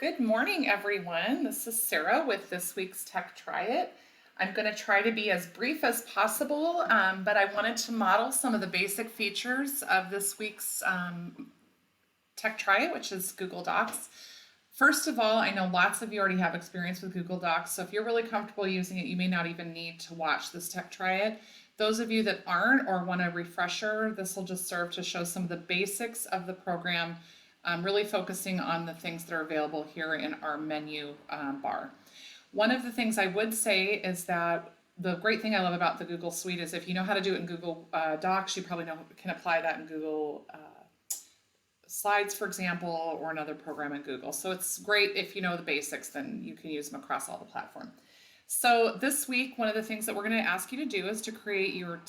Good morning, everyone. This is Sarah with this week's Tech Try It. I'm going to try to be as brief as possible, but I wanted to model some of the basic features of this week's Tech Try It, which is Google Docs. First of all, I know lots of you already have experience with Google Docs, so if you're really comfortable using it, you may not even need to watch this Tech Try It. Those of you that aren't or want a refresher, this will just serve to show some of the basics of the program, really focusing on the things that are available here in our menu bar. One of the things I would say is that the great thing I love about the Google Suite is if you know how to do it in Google Docs, you probably can apply that in Google Slides, for example, or another program in Google. So it's great if you know the basics, then you can use them across all the platform. So this week, one of the things that we're going to ask you to do is to create your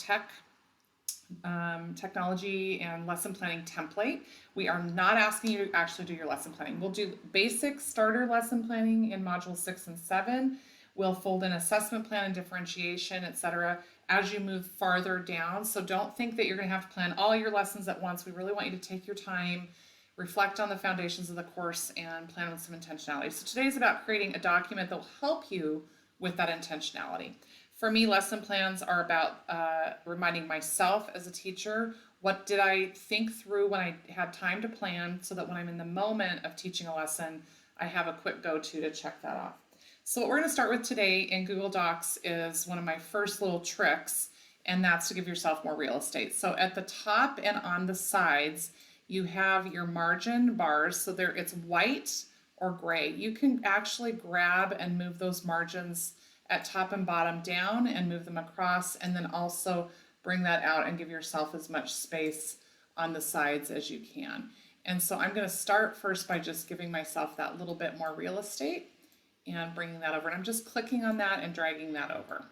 technology and lesson planning template. We are not asking you to actually do your lesson planning. We'll do basic starter lesson planning in module 6 and 7. We'll fold in assessment plan and differentiation, etc. as you move farther down. So don't think that you're going to have to plan all your lessons at once. We really want you to take your time, reflect on the foundations of the course, and plan with some intentionality. So today is about creating a document that will help you with that intentionality. For me, lesson plans are about reminding myself as a teacher, what did I think through when I had time to plan, so that when I'm in the moment of teaching a lesson, I have a quick go-to check that off. So what we're going to start with today in Google Docs is one of my first little tricks, and that's to give yourself more real estate. So at the top and on the sides, you have your margin bars. So there it's white or gray. You can actually grab and move those margins at top and bottom down and move them across, and then also bring that out and give yourself as much space on the sides as you can. And so I'm going to start first by just giving myself that little bit more real estate and bringing that over. And I'm just clicking on that and dragging that over.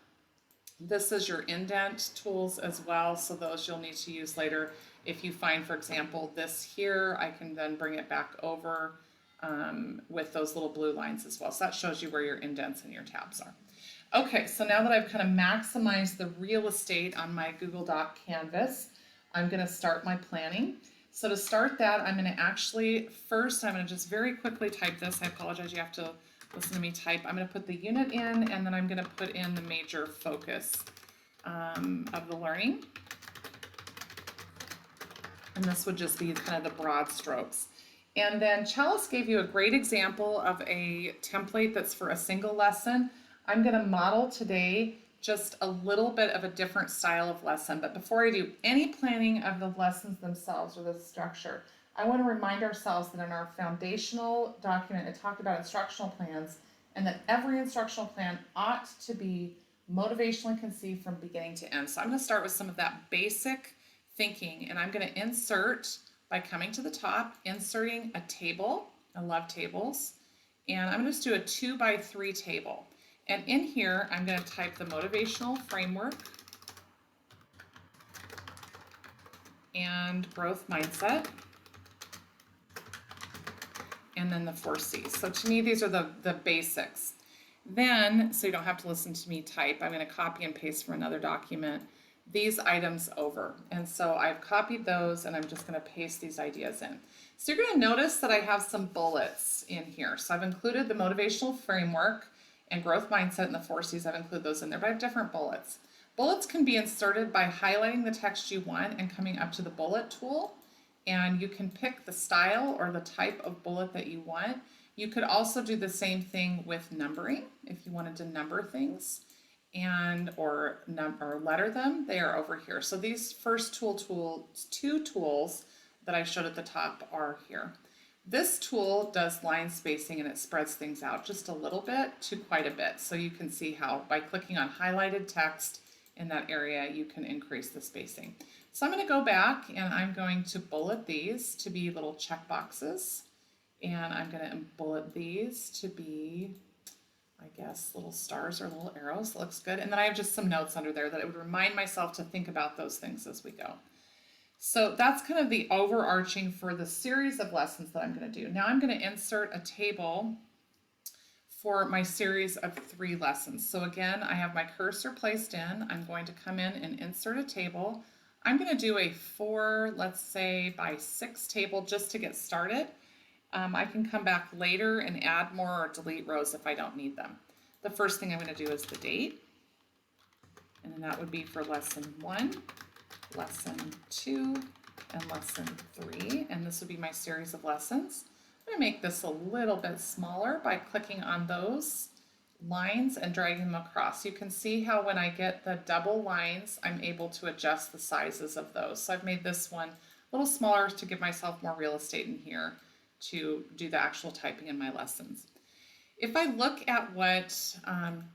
This is your indent tools as well, so those you'll need to use later. If you find, for example, this here, I can then bring it back over with those little blue lines as well. So that shows you where your indents and your tabs are. Okay, so now that I've kind of maximized the real estate on my Google Doc canvas, I'm going to start my planning. So to start that, I'm going to actually, first I'm going to just very quickly type this. I apologize, you have to listen to me type. I'm going to put the unit in, and then I'm going to put in the major focus of the learning. And this would just be kind of the broad strokes. And then Chalice gave you a great example of a template that's for a single lesson. I'm going to model today just a little bit of a different style of lesson. But before I do any planning of the lessons themselves or the structure, I want to remind ourselves that in our foundational document, it talked about instructional plans, and that every instructional plan ought to be motivationally conceived from beginning to end. So I'm going to start with some of that basic thinking, and I'm going to insert by coming to the top, inserting a table. I love tables. And I'm going to just do a 2x3 table. And in here, I'm going to type the motivational framework and growth mindset, and then the 4 C's. So to me, these are the basics. Then, so you don't have to listen to me type, I'm going to copy and paste from another document these items over. And so I've copied those, and I'm just going to paste these ideas in. So you're going to notice that I have some bullets in here. So I've included the motivational framework and growth mindset and the 4 C's. I've included those in there, but I have different bullets. Bullets can be inserted by highlighting the text you want and coming up to the bullet tool, and you can pick the style or the type of bullet that you want. You could also do the same thing with numbering if you wanted to number things or letter them. They are over here. So these first two tools that I showed at the top are here. This tool does line spacing, and it spreads things out just a little bit to quite a bit. So you can see how by clicking on highlighted text in that area, you can increase the spacing. So I'm going to go back, and I'm going to bullet these to be little check boxes. And I'm going to bullet these to be, I guess, little stars or little arrows. Looks good. And then I have just some notes under there that I would remind myself to think about those things as we go. So that's kind of the overarching for the series of lessons that I'm going to do. Now I'm going to insert a table for my series of 3 lessons. So again, I have my cursor placed in. I'm going to come in and insert a table. I'm going to do a 4, let's say, by 6 table just to get started. I can come back later and add more or delete rows if I don't need them. The first thing I'm going to do is the date, and then that would be for lesson 1, lesson 2, and lesson 3, and this would be my series of lessons. I'm going to make this a little bit smaller by clicking on those lines and dragging them across. You can see how when I get the double lines, I'm able to adjust the sizes of those. So I've made this one a little smaller to give myself more real estate in here to do the actual typing in my lessons. If I look at what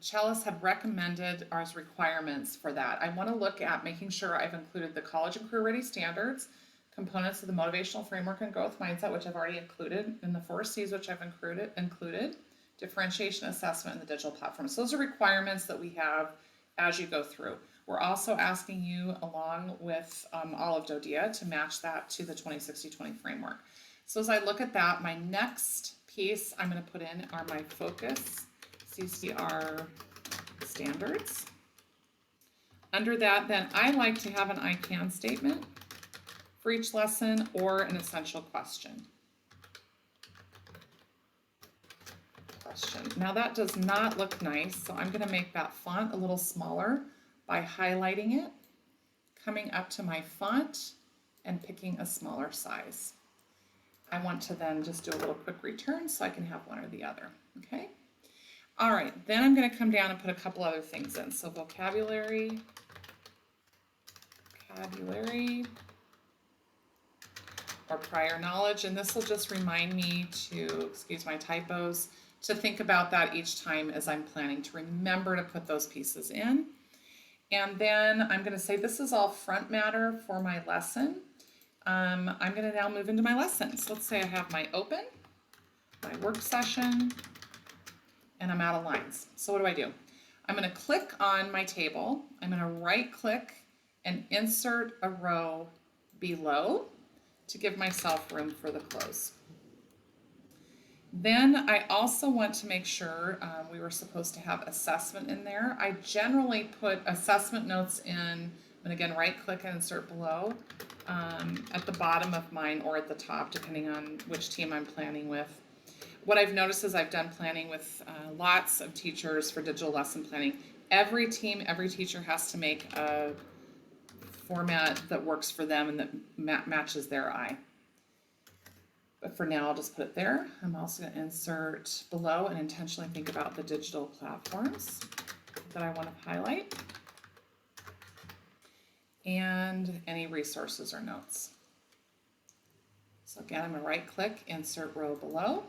Chalice had recommended as requirements for that, I want to look at making sure I've included the college and career ready standards, components of the motivational framework and growth mindset, which I've already included, and the 4 C's, which I've included, differentiation, assessment, and the digital platform. So those are requirements that we have as you go through. We're also asking you, along with all of DoDEA, to match that to the 2060-20 framework. So as I look at that, my next piece I'm going to put in are my focus CCR standards. Under that, then I like to have an I can statement for each lesson or an essential question. Now that does not look nice, so I'm going to make that font a little smaller by highlighting it, coming up to my font, and picking a smaller size. I want to then just do a little quick return so I can have one or the other, okay? All right, then I'm going to come down and put a couple other things in. So vocabulary, or prior knowledge, and this will just remind me to, excuse my typos, to think about that each time as I'm planning, to remember to put those pieces in. And then I'm going to say this is all front matter for my lesson. I'm going to now move into my lessons. Let's say I have my open, my work session, and I'm out of lines. So what do? I'm going to click on my table. I'm going to right click and insert a row below to give myself room for the close. Then I also want to make sure we were supposed to have assessment in there. I generally put assessment notes in, and again, right click and insert below at the bottom of mine or at the top, depending on which team I'm planning with. What I've noticed is I've done planning with lots of teachers for digital lesson planning. Every team, every teacher has to make a format that works for them and that matches their eye. But for now, I'll just put it there. I'm also going to insert below and intentionally think about the digital platforms that I want to highlight and any resources or notes. So again, I'm going to right click, insert row below.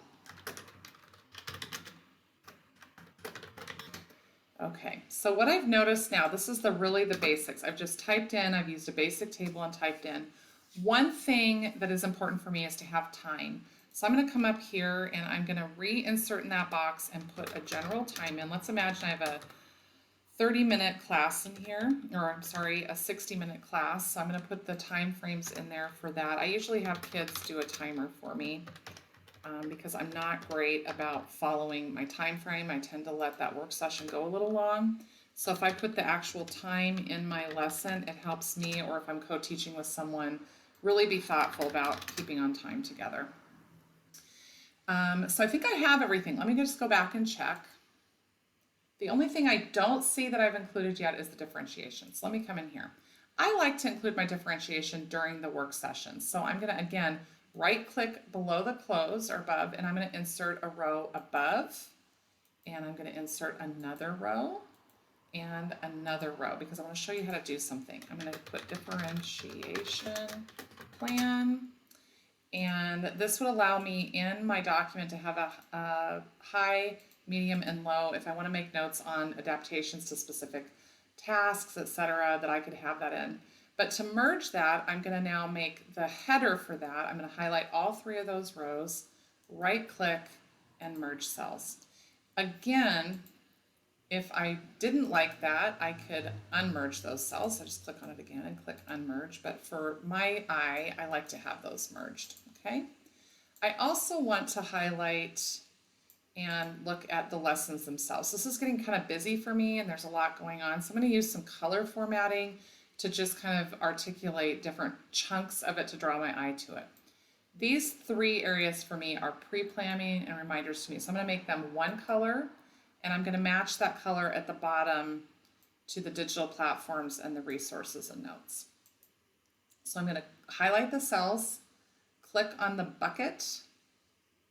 Okay, so what I've noticed now, this is really the basics. I've just typed in, I've used a basic table and typed in. One thing that is important for me is to have time. So I'm going to come up here and I'm going to reinsert in that box and put a general time in. Let's imagine I have a 30-minute class in here, or I'm sorry, a 60-minute class. So I'm going to put the time frames in there for that. I usually have kids do a timer for me because I'm not great about following my time frame. I tend to let that work session go a little long. So if I put the actual time in my lesson, it helps me, or if I'm co-teaching with someone, really be thoughtful about keeping on time together. So I think I have everything. Let me just go back and check. The only thing I don't see that I've included yet is the differentiation. So let me come in here. I like to include my differentiation during the work session. So I'm going to, again, right click below the close or above, and I'm going to insert a row above, and I'm going to insert another row and another row because I want to show you how to do something. I'm going to put differentiation plan, and this would allow me in my document to have a high, medium, and low if I want to make notes on adaptations to specific tasks, etc., that I could have that in. But to merge that, I'm going to now make the header for that. I'm going to highlight all 3 of those rows, right click, and merge cells. Again, if I didn't like that, I could unmerge those cells. So just click on it again and click unmerge. But for my eye, I like to have those merged, okay? I also want to highlight and look at the lessons themselves. This is getting kind of busy for me and there's a lot going on. So I'm going to use some color formatting to just kind of articulate different chunks of it to draw my eye to it. These three areas for me are pre-planning and reminders to me. So I'm going to make them one color, and I'm going to match that color at the bottom to the digital platforms and the resources and notes. So I'm going to highlight the cells, click on the bucket,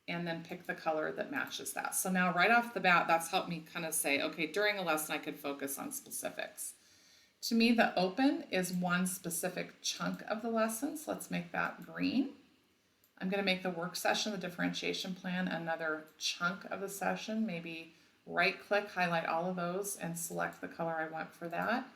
and then pick the color that matches that. So now right off the bat, that's helped me kind of say, okay, during a lesson I could focus on specifics. To me, the open is one specific chunk of the lesson, so let's make that green. I'm going to make the work session, the differentiation plan, another chunk of the session. Maybe right click, highlight all of those, and select the color I want for that.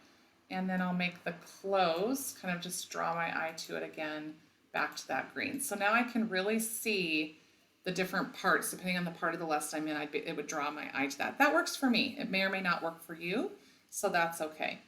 And then I'll make the close, kind of just draw my eye to it again, back to that green. So now I can really see the different parts, depending on the part of the lesson I'm in, it would draw my eye to that. That works for me. It may or may not work for you, so that's okay.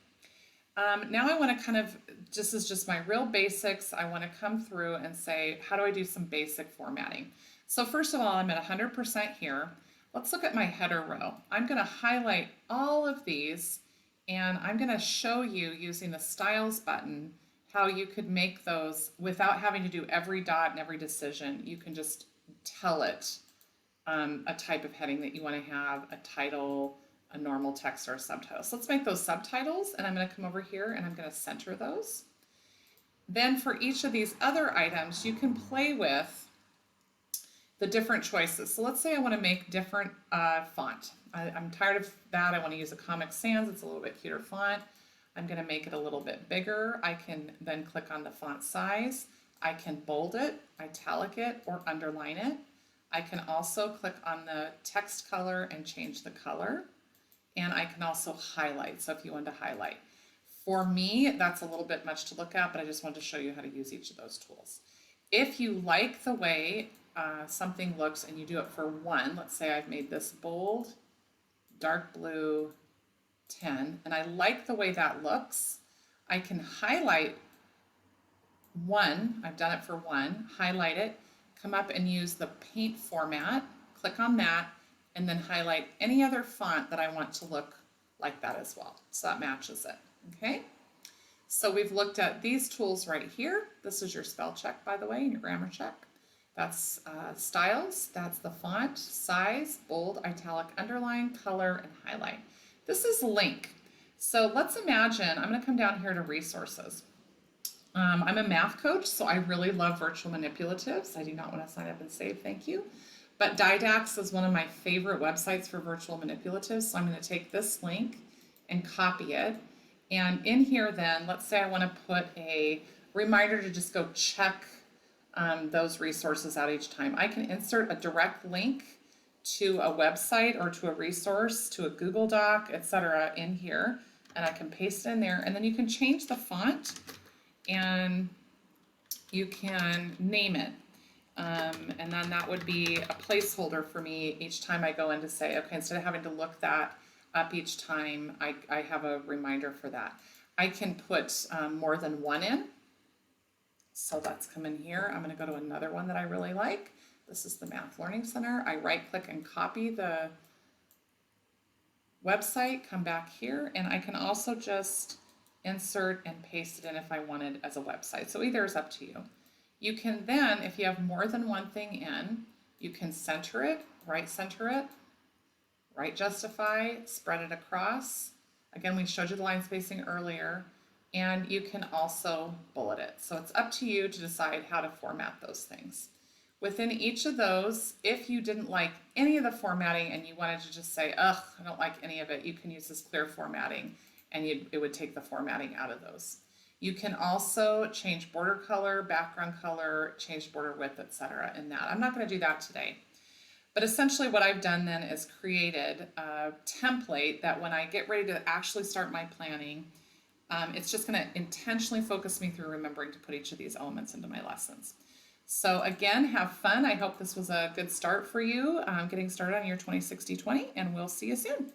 Now I want to kind of, this is just my real basics. I want to come through and say, how do I do some basic formatting? So first of all, I'm at 100% here. Let's look at my header row. I'm going to highlight all of these, and I'm going to show you using the styles button how you could make those without having to do every dot and every decision. You can just tell it a type of heading that you want to have, a title, a normal text, or a subtitle. So let's make those subtitles, and I'm going to come over here and I'm going to center those. Then for each of these other items, you can play with the different choices. So let's say I want to make different font. I'm tired of that. I want to use a Comic Sans. It's a little bit cuter font. I'm going to make it a little bit bigger. I can then click on the font size. I can bold it, italic it, or underline it. I can also click on the text color and change the color. And I can also highlight, so if you want to highlight. For me, that's a little bit much to look at, but I just wanted to show you how to use each of those tools. If you like the way something looks and you do it for one, let's say I've made this bold, dark blue, 10, and I like the way that looks, I can highlight one, I've done it for one, highlight it, come up and use the paint format, click on that, and then highlight any other font that I want to look like that as well. So that matches it, okay? So we've looked at these tools right here. This is your spell check, by the way, and your grammar check. That's styles, that's the font, size, bold, italic, underline, color, and highlight. This is link. So let's imagine, I'm gonna come down here to resources. I'm a math coach, so I really love virtual manipulatives. I do not want to sign up and save, thank you. But Didax is one of my favorite websites for virtual manipulatives, so I'm going to take this link and copy it. And in here then, let's say I want to put a reminder to just go check those resources out each time. I can insert a direct link to a website or to a resource, to a Google Doc, etc. in here, and I can paste it in there, and then you can change the font and you can name it. And then that would be a placeholder for me each time I go in to say, okay, instead of having to look that up each time, I have a reminder for that. I can put more than one in. So that's come in here. I'm going to go to another one that I really like. This is the Math Learning Center. I right click and copy the website, come back here, and I can also just insert and paste it in if I wanted as a website. So either is up to you. You can then, if you have more than one thing in, you can center it, right center it, right justify, spread it across. Again, we showed you the line spacing earlier, and you can also bullet it. So it's up to you to decide how to format those things. Within each of those, if you didn't like any of the formatting and you wanted to just say, ugh, I don't like any of it, you can use this clear formatting and it would take the formatting out of those. You can also change border color, background color, change border width, etc. in that. I'm not going to do that today. But essentially what I've done then is created a template that when I get ready to actually start my planning, it's just going to intentionally focus me through remembering to put each of these elements into my lessons. So again, have fun. I hope this was a good start for you, getting started on your 2060-20, and we'll see you soon.